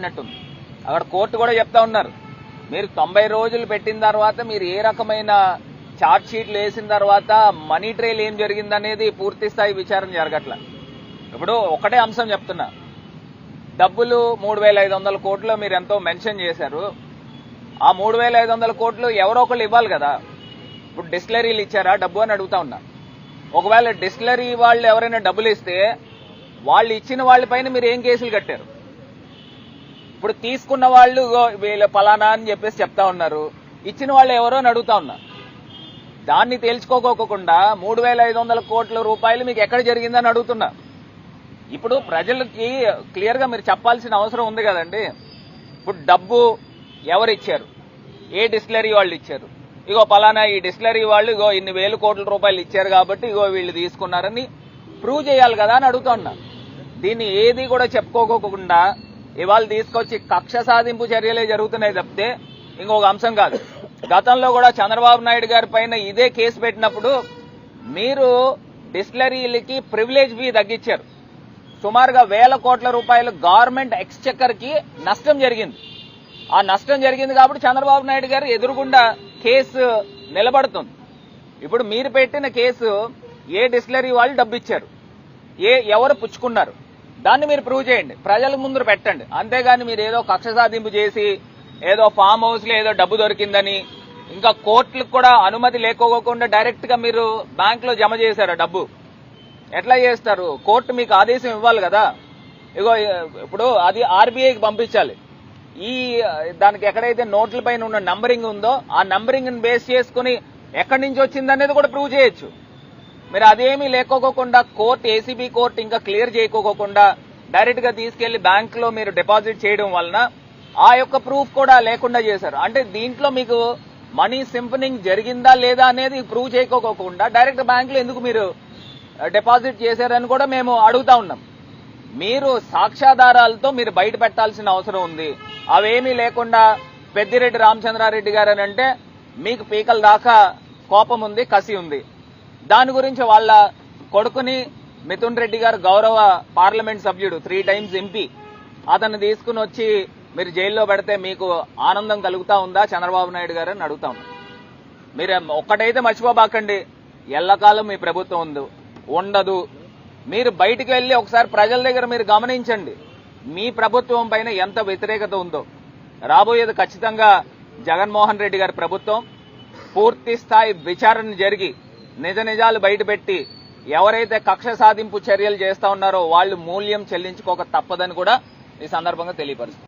పెట్టినట్టుంది. అక్కడ కోర్టు కూడా చెప్తా ఉన్నారు, మీరు 90 రోజులు పెట్టిన తర్వాత మీరు ఏ రకమైన ఛార్జ్ షీట్లు వేసిన తర్వాత మనీ ట్రైల్ ఏం జరిగిందనేది పూర్తి స్థాయి విచారణ జరగట్ల. ఇప్పుడు ఒకటే అంశం చెప్తున్నా, డబ్బులు 3,500 కోట్లు మీరు ఎంతో మెన్షన్ చేశారు. ఆ 3,500 కోట్లు ఎవరో ఒకళ్ళు ఇవ్వాలి కదా. ఇప్పుడు డిస్టిలరీలు ఇచ్చారా డబ్బు అని అడుగుతా ఉన్నా. ఒకవేళ డిస్టిలరీ వాళ్ళు ఎవరైనా డబ్బులు ఇస్తే వాళ్ళు ఇచ్చిన వాళ్ళపైన మీరు ఏం కేసులు కట్టారు? ఇప్పుడు తీసుకున్న వాళ్ళు వీళ్ళ ఫలానా అని చెప్పేసి చెప్తా ఉన్నారు, ఇచ్చిన వాళ్ళు ఎవరో అని అడుగుతా ఉన్నా. దాన్ని తేల్చుకోకోకుండా 3,500 కోట్ల రూపాయలు మీకు ఎక్కడ జరిగిందని అడుగుతున్నా. ఇప్పుడు ప్రజలకి క్లియర్ గా మీరు చెప్పాల్సిన అవసరం ఉంది కదండి. ఇప్పుడు డబ్బు ఎవరు ఇచ్చారు, ఏ డిస్టిలరీ వాళ్ళు ఇచ్చారు, ఇగో పలానా ఈ డిస్టిలరీ వాళ్ళు ఇగో ఇన్ని వేల కోట్ల రూపాయలు ఇచ్చారు కాబట్టి ఇగో వీళ్ళు తీసుకున్నారని ప్రూవ్ చేయాలి కదా అని అడుగుతున్నా. దీన్ని ఏది కూడా చెప్పుకోకోకుండా ఇవాళ తీసుకొచ్చి కక్ష సాధింపు చర్యలే జరుగుతున్నాయి తప్పితే ఇంకొక అంశం కాదు. గతంలో కూడా చంద్రబాబు నాయుడు గారి పైన ఇదే కేసు పెట్టినప్పుడు మీరు డిస్టిలరీలకి ప్రివిలేజ్ ఫీ తగ్గించారు. సుమారుగా 1,000 కోట్ల రూపాయలు గవర్నమెంట్ ఎక్స్చెక్కర్ కి నష్టం జరిగింది. ఆ నష్టం జరిగింది కాబట్టి చంద్రబాబు నాయుడు గారు ఎదురుగుండా కేసు నిలబడుతుంది. ఇప్పుడు మీరు పెట్టిన కేసు ఏ డిస్టిలరీ వాళ్ళు డబ్బు ఇచ్చారు, ఎవరు పుచ్చుకున్నారు, దాన్ని మీరు ప్రూవ్ చేయండి, ప్రజల ముందు పెట్టండి. అంతేగాని మీరు ఏదో కక్ష సాధింపు చేసి ఏదో ఫామ్ హౌస్ లో ఏదో డబ్బు దొరికిందని ఇంకా కోర్టులకు కూడా అనుమతి లేకోకుండా డైరెక్ట్ గా మీరు బ్యాంక్ లో జమ చేశారు డబ్బు. ఎట్లా చేస్తారు? కోర్టు మీకు ఆదేశం ఇవ్వాలి కదా. ఇగో ఇప్పుడు అది ఆర్బీఐకి పంపించాలి. ఈ దానికి ఎక్కడైతే నోట్ల పైన ఉన్న నంబరింగ్ ఉందో ఆ నంబరింగ్ బేస్ చేసుకుని ఎక్కడి నుంచి వచ్చిందనేది కూడా ప్రూవ్ చేయొచ్చు. మీరు అదేమీ లేకోకుండా కోర్టు, ఏసీబీ కోర్టు ఇంకా క్లియర్ చేయకోకుండా డైరెక్ట్ గా తీసుకెళ్లి బ్యాంక్ లో మీరు డిపాజిట్ చేయడం వలన ఆ యొక్క ప్రూఫ్ కూడా లేకుండా చేశారు. అంటే దీంట్లో మీకు మనీ సింపనింగ్ జరిగిందా లేదా అనేది ప్రూవ్ చేయకోకుండా డైరెక్ట్ బ్యాంక్ లో ఎందుకు మీరు డిపాజిట్ చేశారని కూడా మేము అడుగుతా ఉన్నాం. మీరు సాక్ష్యాధారాలతో మీరు బయట పెట్టాల్సిన అవసరం ఉంది. అవేమీ లేకుండా పెద్దిరెడ్డి రామచంద్రారెడ్డి గారు అని అంటే మీకు పీకల దాకా కోపం ఉంది, కసి ఉంది. దాని గురించి వాళ్ళ కొడుకుని మిథున్ రెడ్డి గారు గౌరవ పార్లమెంట్ సభ్యుడు, 3 టైమ్స్ ఎంపీ, అతన్ని తీసుకుని వచ్చి మీరు జైల్లో పెడితే మీకు ఆనందం కలుగుతా ఉందా చంద్రబాబు నాయుడు గారు అని అడుగుతా ఉన్నా. మీరు ఒక్కటైతే మర్చిపోబాకండి, ఎల్లకాలం మీ ప్రభుత్వం ఉండదు. మీరు బయటికి వెళ్లి ఒకసారి ప్రజల దగ్గర మీరు గమనించండి మీ ప్రభుత్వం పైన ఎంత వ్యతిరేకత ఉందో. రాబోయేది ఖచ్చితంగా జగన్మోహన్ రెడ్డి గారి ప్రభుత్వం. పూర్తి స్థాయి విచారణ జరిగి నిజ నిజాలు బయటపెట్టి ఎవరైతే కక్ష సాధింపు చర్యలు చేస్తా ఉన్నారో వాళ్ళు మూల్యం చెల్లించుకోక తప్పదని కూడా ఈ సందర్భంగా తెలియపరుస్తుంది.